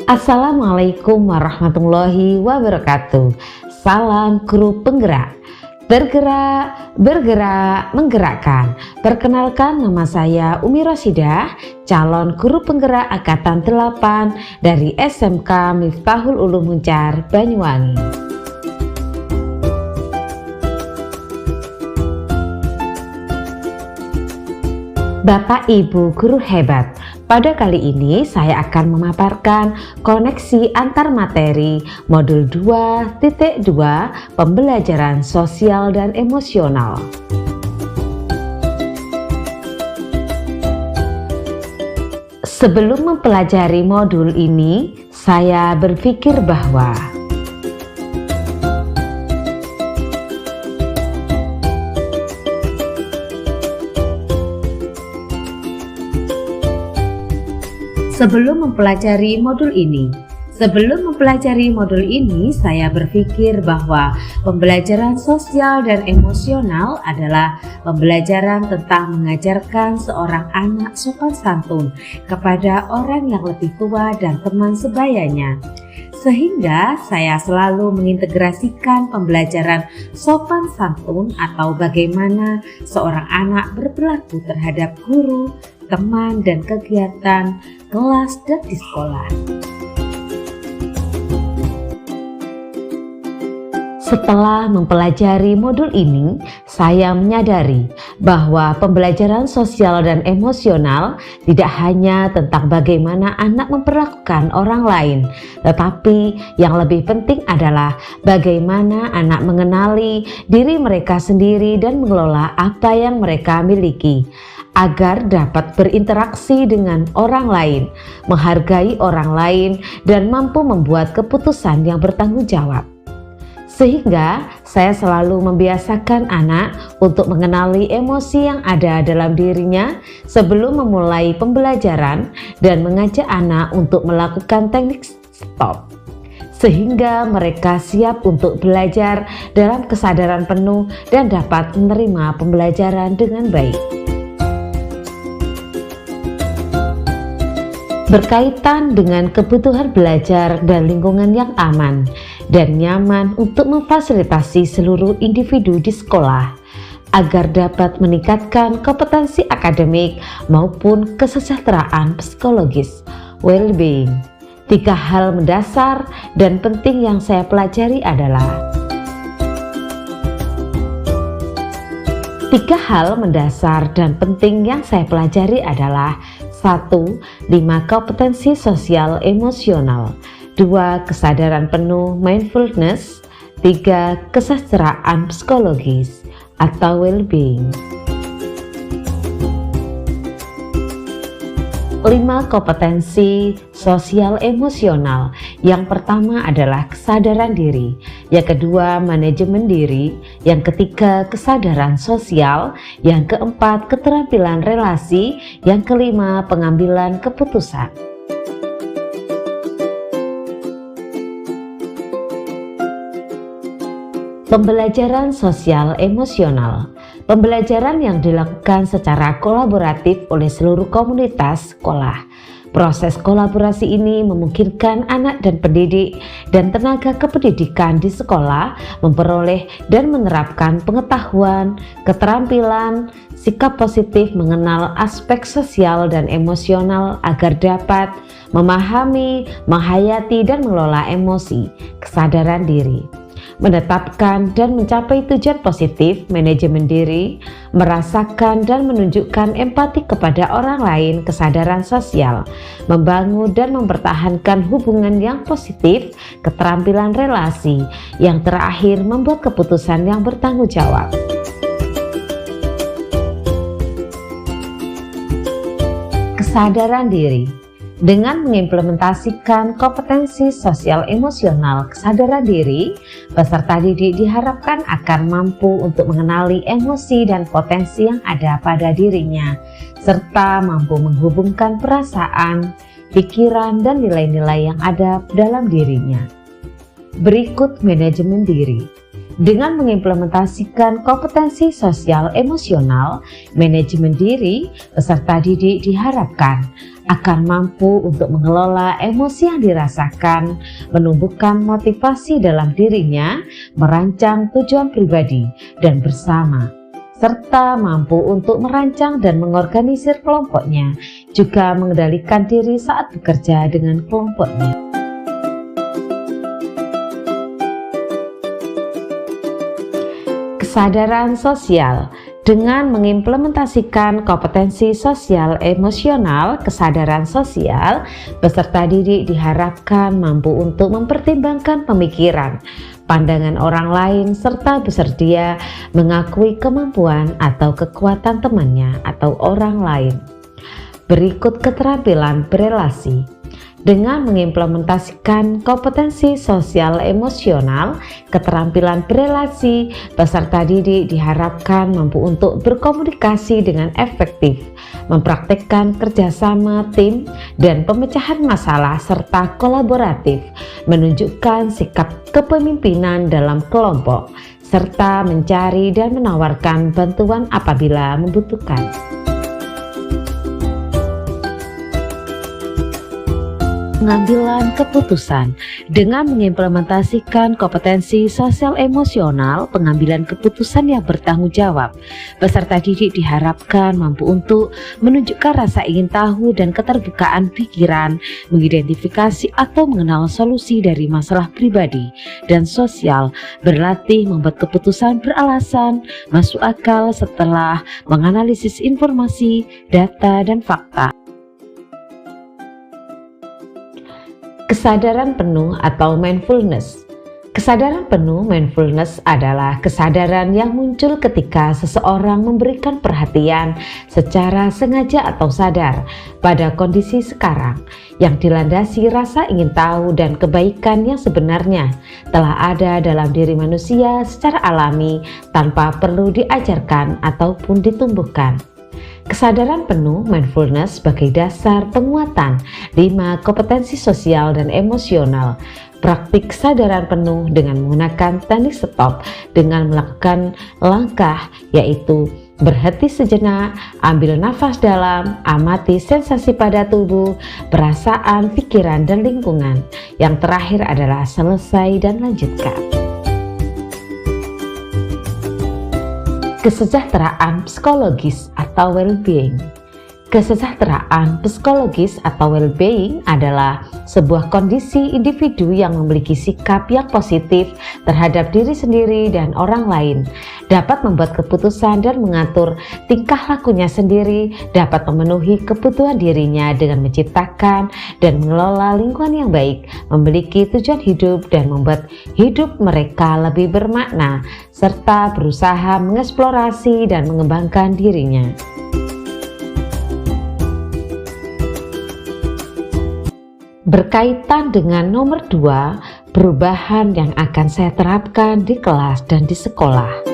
Assalamualaikum warahmatullahi wabarakatuh. Salam guru penggerak. Bergerak, bergerak, menggerakkan. Perkenalkan, nama saya Umi Rosidah, calon guru penggerak Angkatan 8 dari SMK Miftahul Ulum Muncar, Banyuwangi. Bapak Ibu guru hebat, pada kali ini saya akan memaparkan koneksi antar materi modul 2.2 pembelajaran sosial dan emosional. Sebelum mempelajari modul ini, saya berpikir bahwa Sebelum mempelajari modul ini, saya berpikir bahwa pembelajaran sosial dan emosional adalah pembelajaran tentang mengajarkan seorang anak sopan santun kepada orang yang lebih tua dan teman sebayanya. Sehingga saya selalu mengintegrasikan pembelajaran sopan santun atau bagaimana seorang anak berperilaku terhadap guru, teman, dan kegiatan kelas dan di sekolah. Setelah mempelajari modul ini, saya menyadari bahwa pembelajaran sosial dan emosional tidak hanya tentang bagaimana anak memperlakukan orang lain, tetapi yang lebih penting adalah bagaimana anak mengenali diri mereka sendiri dan mengelola apa yang mereka miliki, agar dapat berinteraksi dengan orang lain, menghargai orang lain, dan mampu membuat keputusan yang bertanggung jawab. Sehingga saya selalu membiasakan anak untuk mengenali emosi yang ada dalam dirinya sebelum memulai pembelajaran dan mengajak anak untuk melakukan teknik stop, sehingga mereka siap untuk belajar dalam kesadaran penuh dan dapat menerima pembelajaran dengan baik. Berkaitan dengan kebutuhan belajar dan lingkungan yang aman dan nyaman untuk memfasilitasi seluruh individu di sekolah agar dapat meningkatkan kompetensi akademik maupun kesejahteraan psikologis, well-being. 3 hal mendasar dan penting yang saya pelajari adalah 3 hal mendasar dan penting yang saya pelajari adalah 1. 5 kompetensi sosial emosional, 2. Kesadaran penuh mindfulness, 3. Kesejahteraan psikologis atau well-being. 5 kompetensi sosial emosional. Yang pertama adalah kesadaran diri, yang kedua manajemen diri, yang ketiga kesadaran sosial, yang keempat keterampilan relasi, yang kelima pengambilan keputusan. Pembelajaran sosial emosional. Pembelajaran yang dilakukan secara kolaboratif oleh seluruh komunitas sekolah. Proses kolaborasi ini memungkinkan anak dan pendidik dan tenaga kependidikan di sekolah memperoleh dan menerapkan pengetahuan, keterampilan, sikap positif mengenal aspek sosial dan emosional agar dapat memahami, menghayati, dan mengelola emosi, kesadaran diri, menetapkan dan mencapai tujuan positif, manajemen diri, merasakan dan menunjukkan empati kepada orang lain, kesadaran sosial, membangun dan mempertahankan hubungan yang positif, keterampilan relasi, yang terakhir membuat keputusan yang bertanggung jawab. Kesadaran diri. Dengan mengimplementasikan kompetensi sosial emosional kesadaran diri, peserta didik diharapkan akan mampu untuk mengenali emosi dan potensi yang ada pada dirinya, serta mampu menghubungkan perasaan, pikiran, dan nilai-nilai yang ada dalam dirinya. Berikut manajemen diri. Dengan mengimplementasikan kompetensi sosial emosional, manajemen diri, peserta didik diharapkan akan mampu untuk mengelola emosi yang dirasakan, menumbuhkan motivasi dalam dirinya, merancang tujuan pribadi dan bersama, serta mampu untuk merancang dan mengorganisir kelompoknya, juga mengendalikan diri saat bekerja dengan kelompoknya. Kesadaran sosial. Dengan mengimplementasikan kompetensi sosial emosional, kesadaran sosial, peserta didik diharapkan mampu untuk mempertimbangkan pemikiran, pandangan orang lain, serta bersedia mengakui kemampuan atau kekuatan temannya atau orang lain. Berikut keterampilan berelasi. Dengan mengimplementasikan kompetensi sosial emosional, keterampilan berelasi, peserta didik diharapkan mampu untuk berkomunikasi dengan efektif, mempraktikkan kerjasama tim dan pemecahan masalah serta kolaboratif, menunjukkan sikap kepemimpinan dalam kelompok, serta mencari dan menawarkan bantuan apabila membutuhkan. Pengambilan keputusan. Dengan mengimplementasikan kompetensi sosial emosional, pengambilan keputusan yang bertanggung jawab, peserta didik diharapkan mampu untuk menunjukkan rasa ingin tahu dan keterbukaan pikiran, mengidentifikasi atau mengenal solusi dari masalah pribadi dan sosial, berlatih membuat keputusan beralasan, masuk akal setelah menganalisis informasi, data, dan fakta. Kesadaran penuh atau mindfulness. Kesadaran penuh mindfulness adalah kesadaran yang muncul ketika seseorang memberikan perhatian secara sengaja atau sadar pada kondisi sekarang yang dilandasi rasa ingin tahu dan kebaikan yang sebenarnya telah ada dalam diri manusia secara alami tanpa perlu diajarkan ataupun ditumbuhkan. Kesadaran penuh mindfulness sebagai dasar penguatan 5 kompetensi sosial dan emosional. Praktik kesadaran penuh dengan menggunakan teknik stop dengan melakukan langkah, yaitu berhenti sejenak, ambil nafas dalam, amati sensasi pada tubuh, perasaan, pikiran, dan lingkungan. Yang terakhir adalah selesai dan lanjutkan. Kesejahteraan psikologis atau well-being. Kesejahteraan psikologis atau well-being adalah sebuah kondisi individu yang memiliki sikap yang positif terhadap diri sendiri dan orang lain, dapat membuat keputusan dan mengatur tingkah lakunya sendiri, dapat memenuhi kebutuhan dirinya dengan menciptakan dan mengelola lingkungan yang baik, memiliki tujuan hidup dan membuat hidup mereka lebih bermakna, serta berusaha mengeksplorasi dan mengembangkan dirinya. Berkaitan dengan nomor 2, perubahan yang akan saya terapkan di kelas dan di sekolah.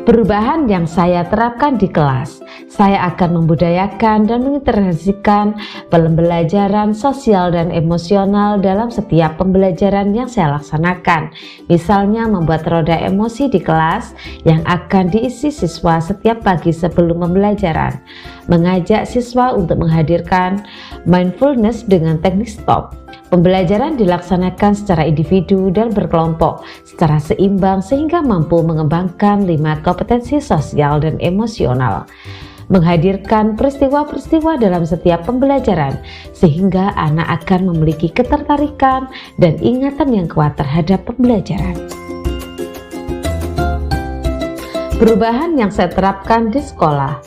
Perubahan yang saya terapkan di kelas, saya akan membudayakan dan mengintegrasikan pembelajaran sosial dan emosional dalam setiap pembelajaran yang saya laksanakan. Misalnya membuat roda emosi di kelas yang akan diisi siswa setiap pagi sebelum pembelajaran. Mengajak siswa untuk menghadirkan mindfulness dengan teknik stop. Pembelajaran dilaksanakan secara individu dan berkelompok secara seimbang sehingga mampu mengembangkan 5 kompetensi sosial dan emosional. Menghadirkan peristiwa-peristiwa dalam setiap pembelajaran sehingga anak akan memiliki ketertarikan dan ingatan yang kuat terhadap pembelajaran. Perubahan yang saya terapkan di sekolah.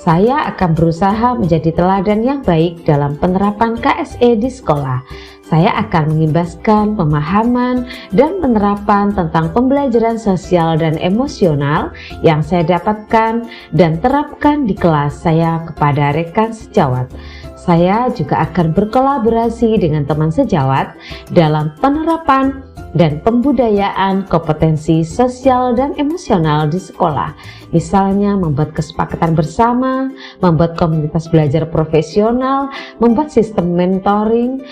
Saya akan berusaha menjadi teladan yang baik dalam penerapan KSE di sekolah. Saya akan mengimbaskan pemahaman dan penerapan tentang pembelajaran sosial dan emosional yang saya dapatkan dan terapkan di kelas saya kepada rekan sejawat. Saya juga akan berkolaborasi dengan teman sejawat dalam penerapan dan pembudayaan kompetensi sosial dan emosional di sekolah. Misalnya membuat kesepakatan bersama, membuat komunitas belajar profesional, membuat sistem mentoring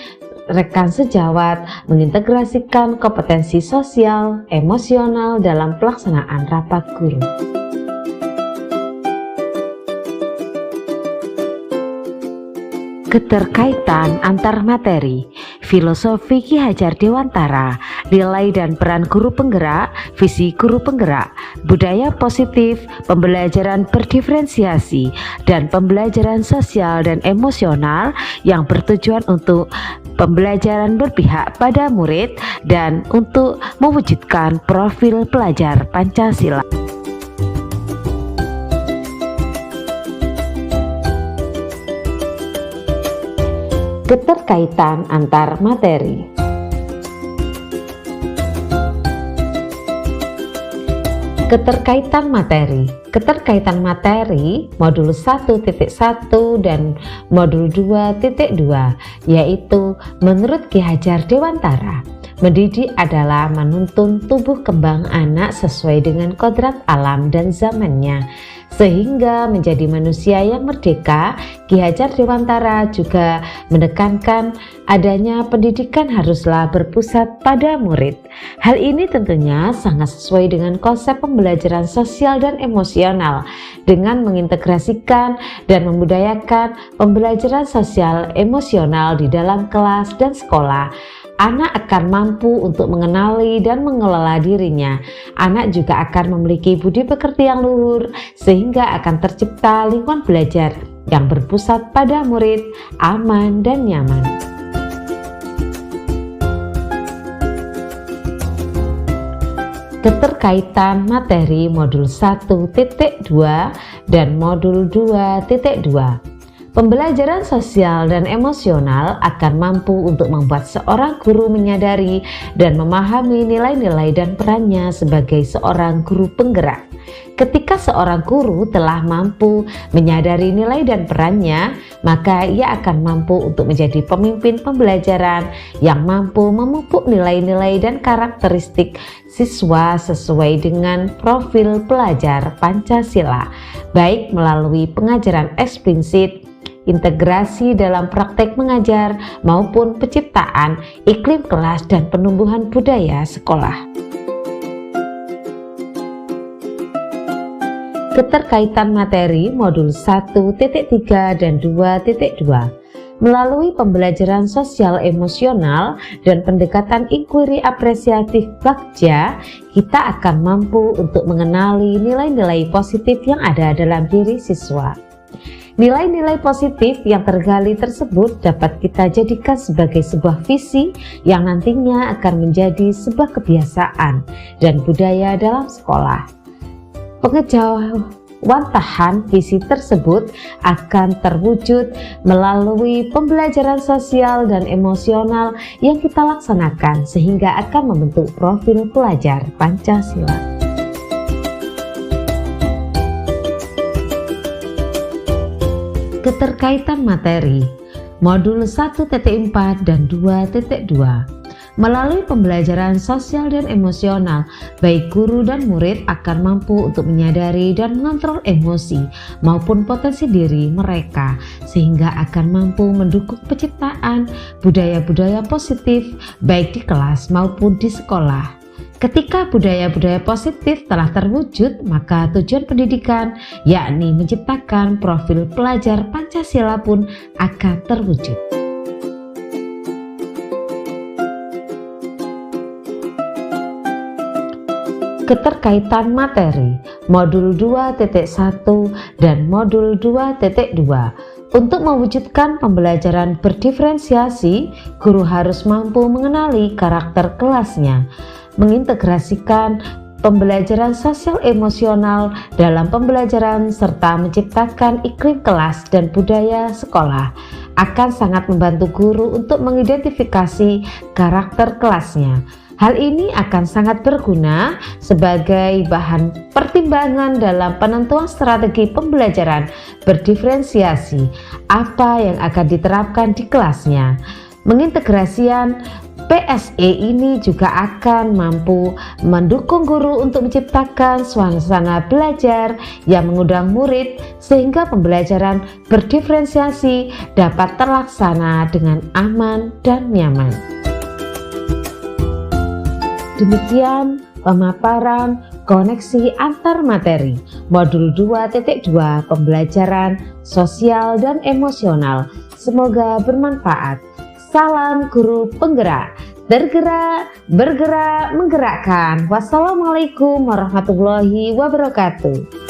rekan sejawat, mengintegrasikan kompetensi sosial, emosional dalam pelaksanaan rapat guru. Keterkaitan antar materi, filosofi Ki Hajar Dewantara, nilai dan peran guru penggerak, visi guru penggerak, budaya positif, pembelajaran berdiferensiasi, dan pembelajaran sosial dan emosional yang bertujuan untuk pembelajaran berpihak pada murid dan untuk mewujudkan profil pelajar Pancasila. Keterkaitan antar materi. Keterkaitan materi. Keterkaitan materi modul 1.1 dan modul 2.2 yaitu menurut Ki Hajar Dewantara, mendidik adalah menuntun tumbuh kembang anak sesuai dengan kodrat alam dan zamannya sehingga menjadi manusia yang merdeka. Ki Hajar Dewantara juga menekankan adanya pendidikan haruslah berpusat pada murid. Hal ini tentunya sangat sesuai dengan konsep pembelajaran sosial dan emosional dengan mengintegrasikan dan membudayakan pembelajaran sosial emosional di dalam kelas dan sekolah. Anak akan mampu untuk mengenali dan mengelola dirinya. Anak juga akan memiliki budi pekerti yang luhur sehingga akan tercipta lingkungan belajar yang berpusat pada murid, aman dan nyaman. Keterkaitan materi modul 1.2 dan modul 2.2. Pembelajaran sosial dan emosional akan mampu untuk membuat seorang guru menyadari dan memahami nilai-nilai dan perannya sebagai seorang guru penggerak. Ketika seorang guru telah mampu menyadari nilai dan perannya, maka ia akan mampu untuk menjadi pemimpin pembelajaran yang mampu memupuk nilai-nilai dan karakteristik siswa sesuai dengan profil pelajar Pancasila, baik melalui pengajaran eksplisit, integrasi dalam praktek mengajar maupun penciptaan iklim kelas dan penumbuhan budaya sekolah. Keterkaitan materi modul 1.3 dan 2.2. Melalui pembelajaran sosial emosional dan pendekatan inquiry apresiatif Bagja, kita akan mampu untuk mengenali nilai-nilai positif yang ada dalam diri siswa. Nilai-nilai positif yang tergali tersebut dapat kita jadikan sebagai sebuah visi yang nantinya akan menjadi sebuah kebiasaan dan budaya dalam sekolah. Pengejawantahan visi tersebut akan terwujud melalui pembelajaran sosial dan emosional yang kita laksanakan sehingga akan membentuk profil pelajar Pancasila. Keterkaitan materi modul 1.4 dan 2.2. Melalui pembelajaran sosial dan emosional, baik guru dan murid akan mampu untuk menyadari dan mengontrol emosi maupun potensi diri mereka sehingga akan mampu mendukung penciptaan budaya-budaya positif baik di kelas maupun di sekolah. Ketika budaya-budaya positif telah terwujud, maka tujuan pendidikan, yakni menciptakan profil pelajar Pancasila pun akan terwujud. Keterkaitan materi modul 2.1 dan modul 2.2. Untuk mewujudkan pembelajaran berdiferensiasi, guru harus mampu mengenali karakter kelasnya, mengintegrasikan pembelajaran sosial emosional dalam pembelajaran serta menciptakan iklim kelas dan budaya sekolah akan sangat membantu guru untuk mengidentifikasi karakter kelasnya. Hal ini akan sangat berguna sebagai bahan pertimbangan dalam penentuan strategi pembelajaran berdiferensiasi apa yang akan diterapkan di kelasnya. Mengintegrasikan PSE ini juga akan mampu mendukung guru untuk menciptakan suasana belajar yang mengundang murid sehingga pembelajaran berdiferensiasi dapat terlaksana dengan aman dan nyaman. Demikian pemaparan koneksi antar materi modul 2.2 pembelajaran sosial dan emosional. Semoga bermanfaat. Salam guru penggerak. Bergerak, bergerak, menggerakkan. Wassalamualaikum warahmatullahi wabarakatuh.